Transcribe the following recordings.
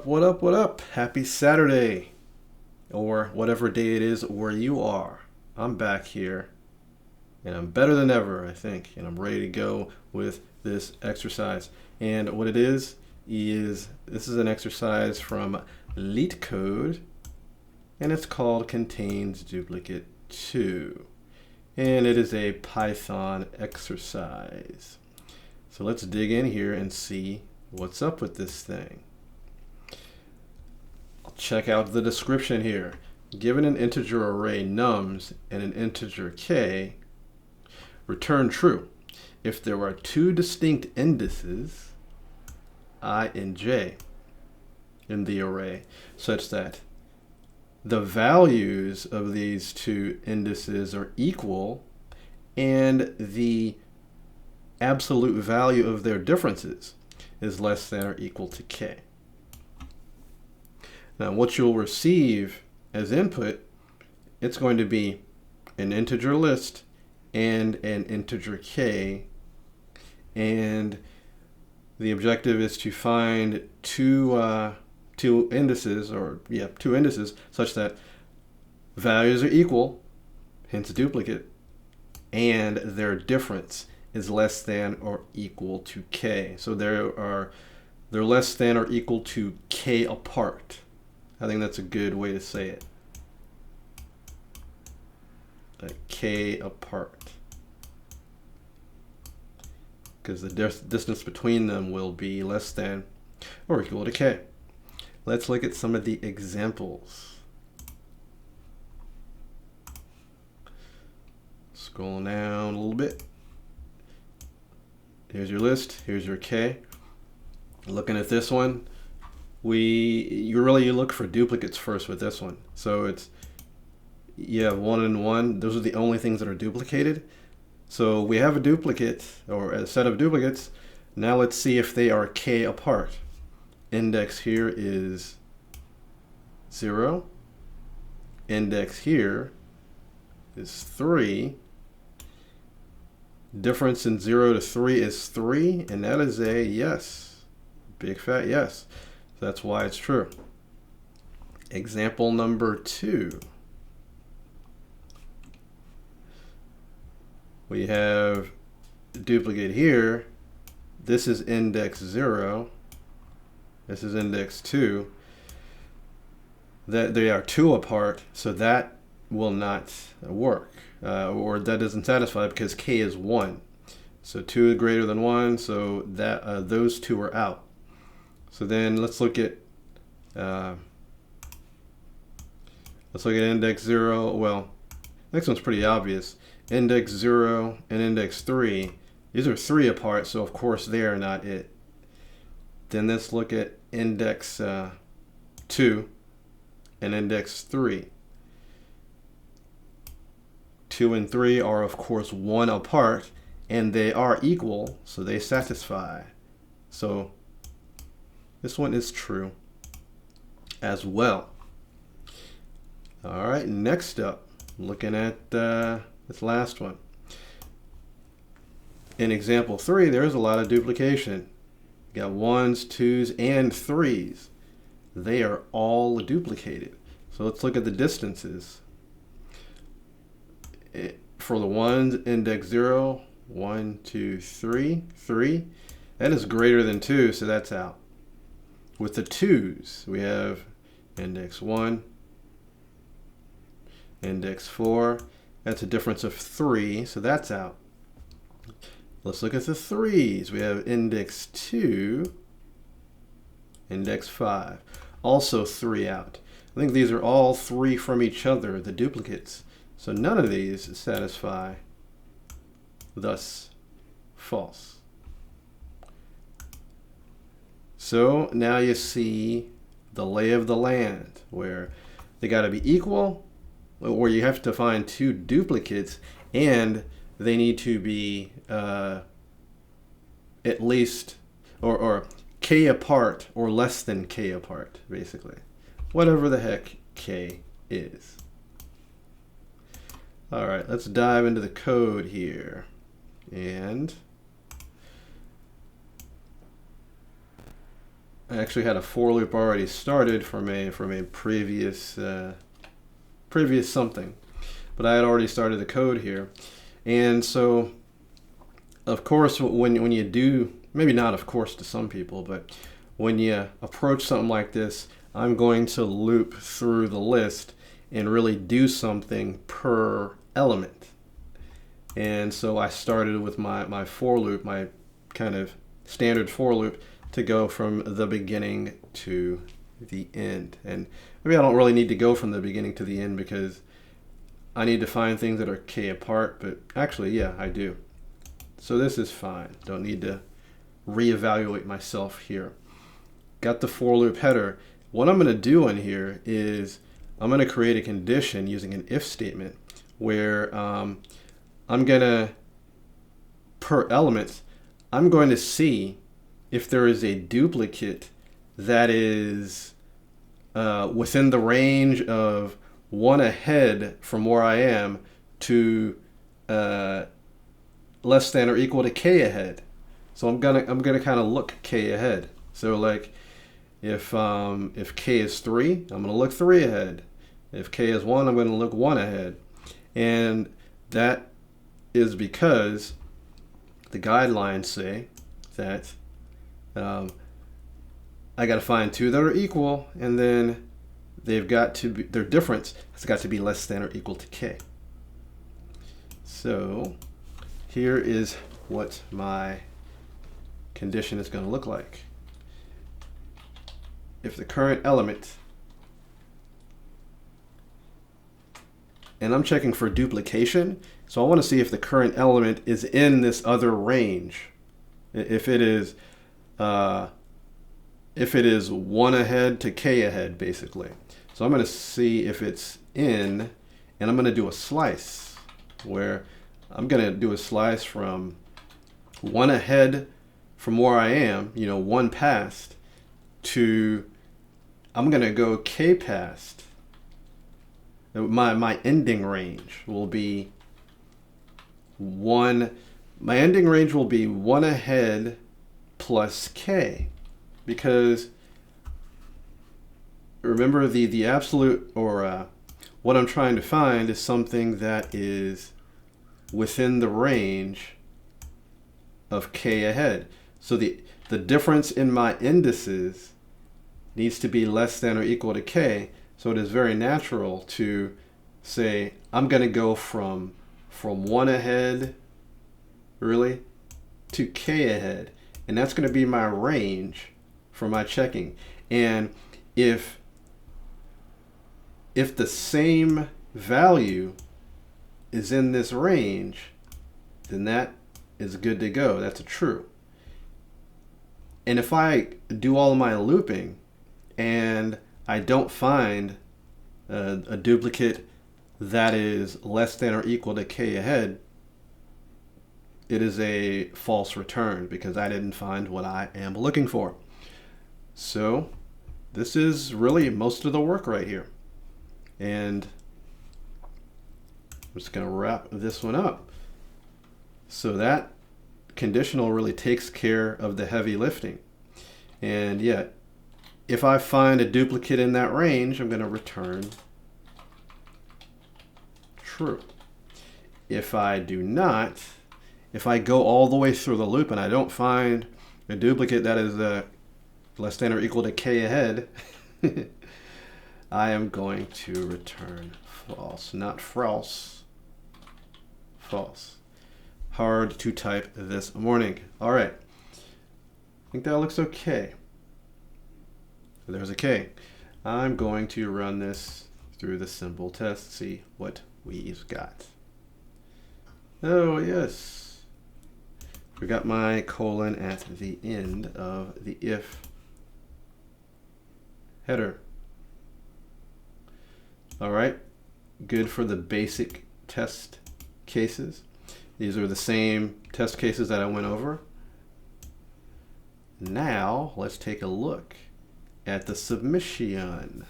up, what up, what up? Happy Saturday, or whatever day it is where you are. I'm back here, and I'm better than ever, I think, and I'm ready to go with this exercise. And what it is this is an exercise from Leetcode, and it's called Contains Duplicate 2. And it is a Python exercise. So let's dig in here and see what's up with this thing. I'll check out the description here. Given an integer array nums and an integer k, return true if there are two distinct indices I and j in the array, such that the values of these two indices are equal and the absolute value of their differences is less than or equal to k. Now what you'll receive as input, it's going to be an integer list and an integer k, and the objective is to find two indices such that values are equal, hence duplicate, and their difference is less than or equal to k. So they're less than or equal to k apart. I think that's a good way to say it. K apart. Because the distance between them will be less than or equal to k. Let's look at some of the examples. Scroll down a little bit. Here's your list, here's your k. Looking at this one, you really look for duplicates first with this one. So you have 1 and 1. Those are the only things that are duplicated. So we have a duplicate, or a set of duplicates. Now let's see if they are k apart. Index here is 0. Index here is 3. Difference in 0 to 3 is 3, and that is a yes. Big fat yes. So that's why it's true. Example number 2. We have the duplicate here. This is index 0. This is index 2. That they are 2 apart, so that will not work. Or that doesn't satisfy because k is 1. So 2 is greater than 1, so that those two are out. So then let's look at index 0. Well, next one's pretty obvious. Index 0 and index 3, these are 3 apart, so of course they are not it. Then let's look at index 2 and index 3. 2 and 3 are of course 1 apart, and they are equal, so they satisfy. So this one is true as well. All right, next up, looking at this last one. In example 3, there's a lot of duplication. You got 1s, 2s, and 3s. They are all duplicated. So let's look at the distances. For the 1s, index 0, 1, 2, 3, 3. That is greater than 2, so that's out. With the 2s, we have index 1, index 4. That's a difference of 3, so that's out. Let's look at the 3s. We have index 2, index 5. Also 3 out. I think these are all 3 from each other, the duplicates. So none of these satisfy, thus false. So now you see the lay of the land, where they got to be equal, or you have to find 2 duplicates, and they need to be at least or k apart or less than k apart, basically. Whatever the heck k is. All right, let's dive into the code here. And I actually had a for loop already started from a previous previous something, but I had already started the code here. And so, of course, when you do, maybe not of course to some people, but when you approach something like this, I'm going to loop through the list and really do something per element. And so I started with my for loop, my kind of standard for loop, to go from the beginning to the end. And maybe I don't really need to go from the beginning to the end because I need to find things that are k apart, but actually, yeah, I do. So this is fine. Don't need to reevaluate myself here. Got the for loop header. What I'm going to do in here is I'm going to create a condition using an if statement where I'm going to, per element, I'm going to see if there is a duplicate that is within the range of 1 ahead from where I am to less than or equal to k ahead. So I'm gonna kind of look k ahead. So like if k is 3, I'm gonna look 3 ahead. If k is 1, I'm gonna look 1 ahead. And that is because the guidelines say that I got to find two that are equal, and then they've got to be, their difference has got to be less than or equal to k. So here is what my condition is going to look like. If the current element, and I'm checking for duplication, so I want to see if the current element is in this other range. If it is 1 ahead to k ahead, basically. So I'm going to see if it's in, and I'm going to do a slice where I'm going to do a slice from 1 ahead from where I am, 1 past, to I'm going to go k past. My ending range will be 1. My ending range will be 1 ahead plus k, because remember the absolute, or what I'm trying to find is something that is within the range of k ahead. So the difference in my indices needs to be less than or equal to k. So it is very natural to say I'm going to go from 1 ahead really to k ahead, and that's going to be my range for my checking. And if the same value is in this range, then that is good to go. That's a true. And if I do all of my looping and I don't find a duplicate that is less than or equal to k ahead, it is a false return because I didn't find what I am looking for. So this is really most of the work right here. And I'm just going to wrap this one up. So that conditional really takes care of the heavy lifting. And yet, if I find a duplicate in that range, I'm going to return true. If I do not, if I go all the way through the loop and I don't find a duplicate that is less than or equal to k ahead, I am going to return false, not false, false. Hard to type this morning. All right, I think that looks okay. There's a k. I'm going to run this through the simple test, see what we've got. Oh yes, we got my colon at the end of the if header. All right, good for the basic test cases. These are the same test cases that I went over. Now let's take a look at the submission.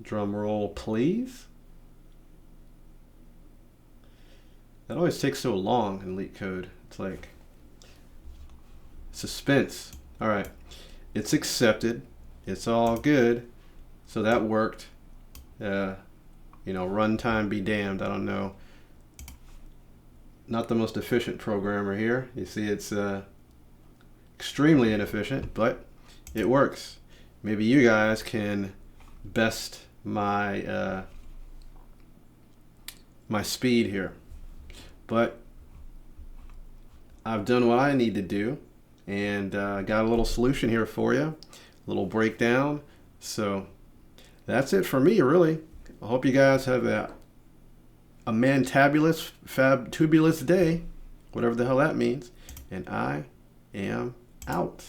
Drum roll, please. That always takes so long in Leetcode. It's like suspense. All right, it's accepted. It's all good. So that worked. You know, runtime be damned. I don't know. Not the most efficient programmer here. You see, it's extremely inefficient, but it works. Maybe you guys can best my my speed here. But I've done what I need to do, and got a little solution here for you, a little breakdown. So that's it for me, really. I hope you guys have a mantabulous, fabtubulous day, whatever the hell that means, and I am out.